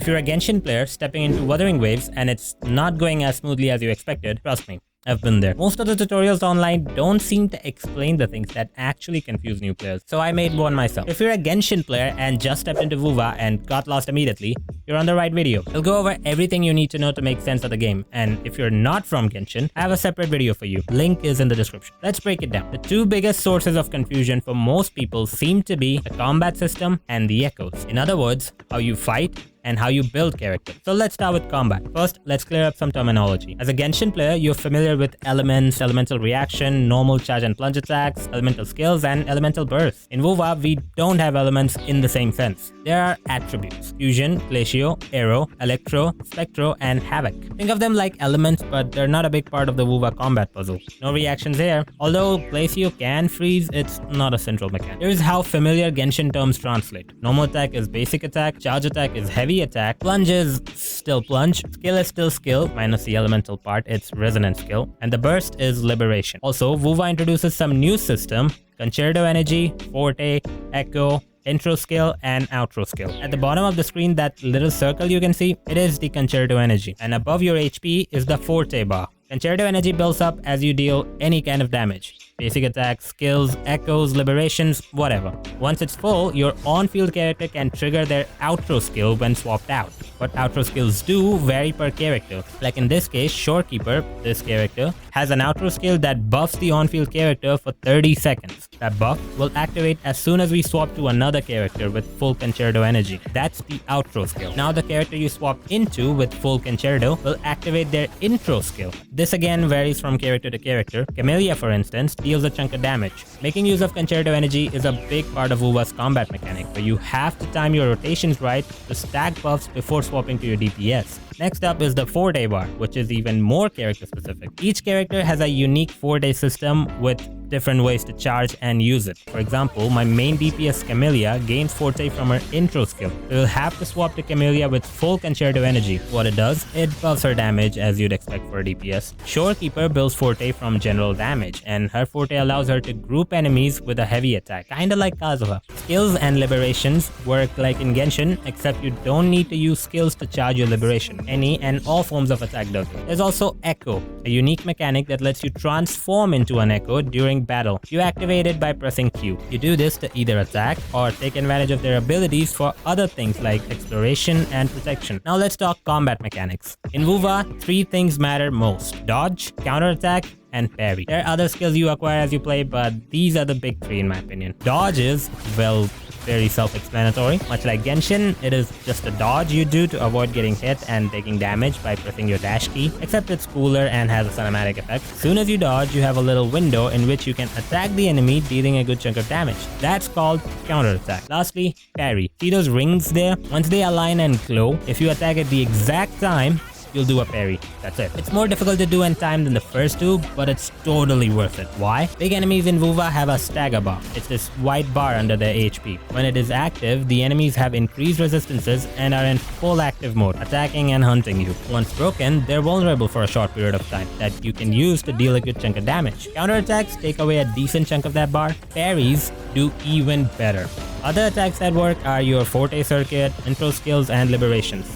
If you're a Genshin player stepping into Wuthering waves and it's not going as smoothly as you expected, trust me, I've been there. Most of the tutorials online don't seem to explain the things that actually confuse new players, so I made one myself. If you're a Genshin player and just stepped into Wuva and got lost immediately, you're on the right video. I'll go over everything you need to know to make sense of the game, and if you're not from Genshin, I have a separate video for you. Link is in the description. Let's break it down. The two biggest sources of confusion for most people seem to be the combat system and the echoes. In other words, how you fight and how you build characters. So let's start with combat. First, let's clear up some terminology. As a Genshin player, you're familiar with elements, elemental reaction, normal charge and plunge attacks, elemental skills, and elemental bursts. In WoWa, we don't have elements in the same sense. There are attributes: fusion, glacio, aero, electro, spectro, and havoc. Think of them like elements, but they're not a big part of the WoWa combat puzzle. No reactions here. Although glacio can freeze, it's not a central mechanic. Here's how familiar Genshin terms translate. Normal attack is basic attack, charge attack is heavy attack, plunge is still plunge, skill is still skill, minus the elemental part, it's resonance skill, and the burst is liberation. Also, WoWa introduces some new system: Concerto Energy, Forte, Echo, intro skill, and outro skill. At the bottom of the screen, that little circle you can see, it is the Concerto Energy, and above your HP is the Forte bar. Concerto Energy builds up as you deal any kind of damage. Basic attacks, skills, echoes, liberations, whatever. Once it's full, your on-field character can trigger their outro skill when swapped out. What outro skills do vary per character. Like in this case, Shorekeeper, this character, has an outro skill that buffs the on-field character for 30 seconds. That buff will activate as soon as we swap to another character with full Concerto Energy. That's the outro skill. Now the character you swap into with full Concerto will activate their intro skill. This again varies from character to character. Camellia, for instance, deals a chunk of damage. Making use of Concerto Energy is a big part of WoWa's combat mechanic, where you have to time your rotations right to stack buffs before swapping to your DPS. Next up is the 4-day bar, which is even more character specific. Each character has a unique 4-day system with different ways to charge and use it. For example, my main DPS Camellia gains Forte from her intro skill. So you'll have to swap to Camellia with full Concerto Energy. What it does, it buffs her damage as you'd expect for a DPS. Shorekeeper builds Forte from general damage, and her Forte allows her to group enemies with a heavy attack, kinda like Kazuha. Skills and liberations work like in Genshin, except you don't need to use skills to charge your liberation. Any and all forms of attack does it. There's also Echo, a unique mechanic that lets you transform into an Echo during battle. You activate it by pressing Q. You do this to either attack or take advantage of their abilities for other things like exploration and protection. Now let's talk combat mechanics. In WoWa, 3 things matter most: dodge, counterattack, and parry. There are other skills you acquire as you play, but these are the big 3 in my opinion. Dodge is, well, very self-explanatory. Much like Genshin, it is just a dodge you do to avoid getting hit and taking damage by pressing your dash key, except it's cooler and has a cinematic effect. As soon as you dodge, you have a little window in which you can attack the enemy, dealing a good chunk of damage. That's called counterattack. Lastly, parry. See those rings there? Once they align and glow, if you attack at the exact time, you'll do a parry. That's it. It's more difficult to do in time than the first 2, but it's totally worth it. Why? Big enemies in WoWa have a stagger bar. It's this white bar under their HP. When it is active, the enemies have increased resistances and are in full active mode, attacking and hunting you. Once broken, they're vulnerable for a short period of time that you can use to deal a good chunk of damage. Counterattacks take away a decent chunk of that bar. Parries do even better. Other attacks that work are your Forte circuit, intro skills, and liberations.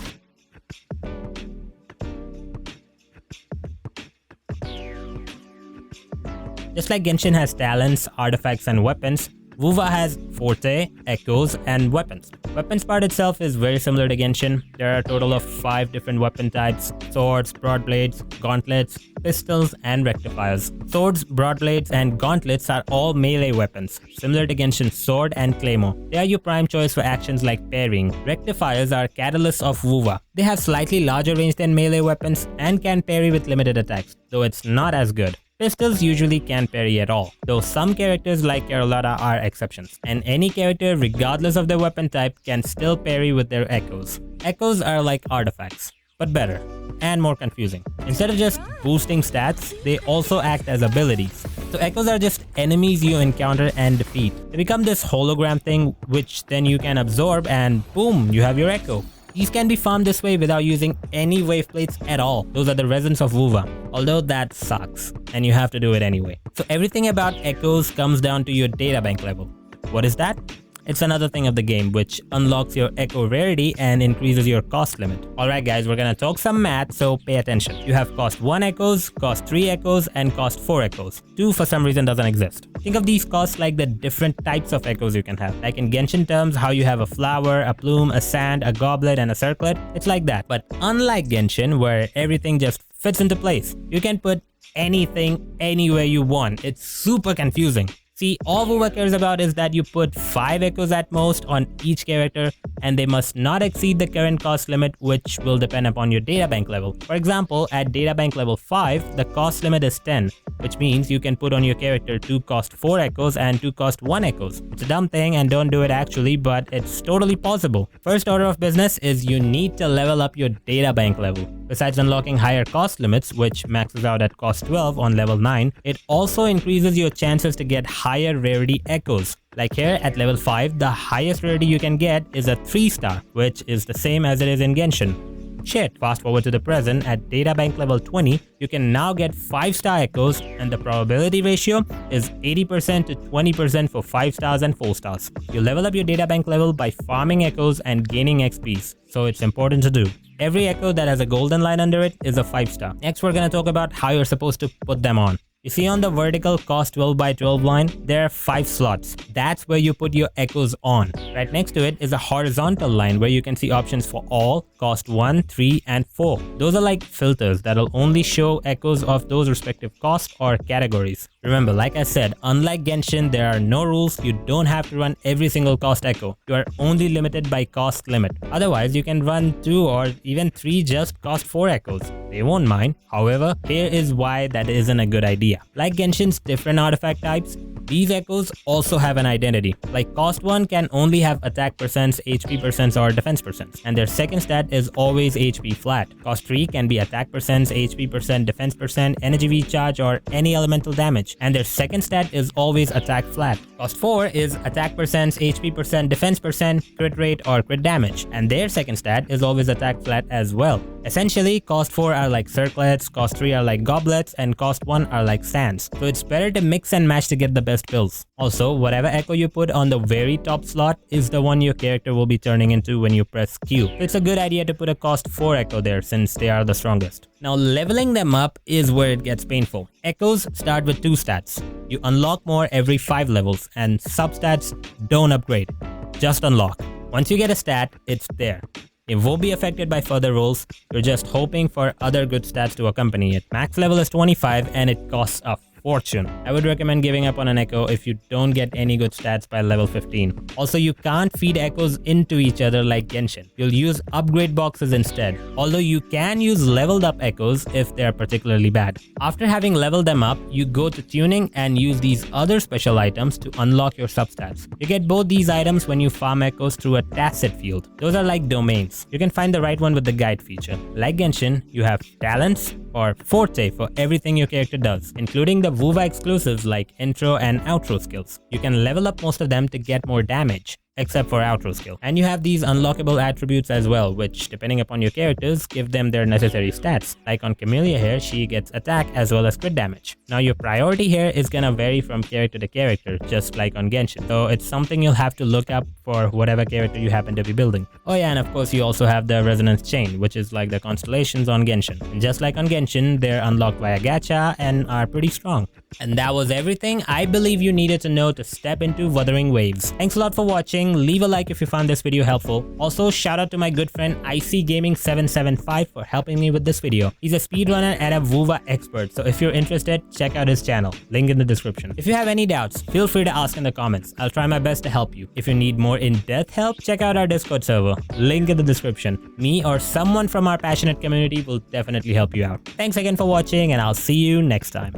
Just like Genshin has talents, artifacts, and weapons, WoWa has Forte, Echoes, and weapons. Weapons part itself is very similar to Genshin. There are a total of 5 different weapon types: swords, broadblades, gauntlets, pistols, and rectifiers. Swords, broadblades, and gauntlets are all melee weapons, similar to Genshin's sword and claymore. They are your prime choice for actions like parrying. Rectifiers are catalysts of WoWa. They have slightly larger range than melee weapons and can parry with limited attacks, though it's not as good. Pistols usually can't parry at all, though some characters like Carolata are exceptions, and any character regardless of their weapon type can still parry with their echoes. Echoes are like artifacts, but better and more confusing. Instead of just boosting stats, they also act as abilities. So echoes are just enemies you encounter and defeat. They become this hologram thing which then you can absorb, and boom, you have your echo. These can be farmed this way without using any wave plates at all. Those are the resins of WoWa, although that sucks, and you have to do it anyway. So everything about echoes comes down to your databank level. What is that? It's another thing of the game which unlocks your echo rarity and increases your cost limit. Alright guys, we're gonna talk some math, so pay attention. You have cost 1 echoes, cost 3 echoes, and cost 4 echoes. 2 for some reason doesn't exist. Think of these costs like the different types of echoes you can have. Like in Genshin terms, how you have a flower, a plume, a sand, a goblet, and a circlet. It's like that. But unlike Genshin, where everything just fits into place, you can put anything anywhere you want. It's super confusing. See, all Wuva cares about is that you put 5 echoes at most on each character, and they must not exceed the current cost limit, which will depend upon your databank level. For example, at databank level 5, the cost limit is 10, which means you can put on your character 2 cost 4 echoes and 2 cost 1 echoes. It's a dumb thing and don't do it actually, but it's totally possible. First order of business is you need to level up your databank level. Besides unlocking higher cost limits, which maxes out at cost 12 on level 9, it also increases your chances to get higher rarity echoes. Like here at level 5, the highest rarity you can get is a 3-star, which is the same as it is in Genshin. Shit, fast forward to the present, at databank level 20, you can now get 5-star echoes, and the probability ratio is 80% to 20% for 5 stars and 4 stars. You level up your databank level by farming echoes and gaining XPs, so it's important to do. Every echo that has a golden line under it is a 5-star. Next, we're gonna talk about how you're supposed to put them on. You see on the vertical cost 12 by 12 line, there are 5 slots. That's where you put your echoes on. Right next to it is a horizontal line where you can see options for all, cost 1, 3, and 4. Those are like filters that'll only show echoes of those respective costs or categories. Remember, like I said, unlike Genshin, there are no rules. You don't have to run every single cost echo. You are only limited by cost limit. Otherwise, you can run 2 or even 3 just cost 4 echoes. They won't mind. However, here is why that isn't a good idea. Like Genshin's different artifact types, these echoes also have an identity. Like cost 1 can only have attack percents, HP percents, or defense percents, and their second stat is always HP flat. Cost 3 can be attack percents, HP percent, defense percent, energy recharge, or any elemental damage, and their second stat is always attack flat. Cost 4 is attack percents, HP percent, defense percent, crit rate, or crit damage, and their second stat is always attack flat as well. Essentially, cost 4 are like circlets, cost 3 are like goblets, and cost 1 are like sands. So it's better to mix and match to get the best builds. Also, whatever echo you put on the very top slot is the one your character will be turning into when you press Q. So it's a good idea to put a cost 4 echo there since they are the strongest. Now, leveling them up is where it gets painful. Echoes start with 2 stats. You unlock more every 5 levels, and substats don't upgrade, just unlock. Once you get a stat, it's there. It won't be affected by further rolls. You're just hoping for other good stats to accompany it. Max level is 25 and it costs a fortune. I would recommend giving up on an echo if you don't get any good stats by level 15. Also, you can't feed echoes into each other like Genshin. You'll use upgrade boxes instead, although you can use leveled up echoes if they're particularly bad. After having leveled them up, you go to tuning and use these other special items to unlock your substats. You get both these items when you farm echoes through a tacit field. Those are like domains. You can find the right one with the guide feature. Like Genshin, you have talents or forte for everything your character does, including the Wuva exclusives like intro and outro skills. You can level up most of them to get more damage, except for outro skill. And you have these unlockable attributes as well, which depending upon your characters give them their necessary stats. Like on Camellia here, she gets attack as well as crit damage. Now your priority here is gonna vary from character to character, just like on Genshin. So it's something you'll have to look up for whatever character you happen to be building. Oh yeah, and of course you also have the resonance chain, which is like the constellations on Genshin. And just like on Genshin, they're unlocked via gacha and are pretty strong. And that was everything I believe you needed to know to step into Wuthering Waves. Thanks a lot for watching. Leave a like if you found this video helpful. Also, shout out to my good friend ICGaming775 for helping me with this video. He's a speedrunner and a Wuva expert, so if you're interested, check out his channel. Link in the description. If you have any doubts, feel free to ask in the comments. I'll try my best to help you. If you need more in-depth help, check out our Discord server. Link in the description. Me or someone from our passionate community will definitely help you out. Thanks again for watching, and I'll see you next time.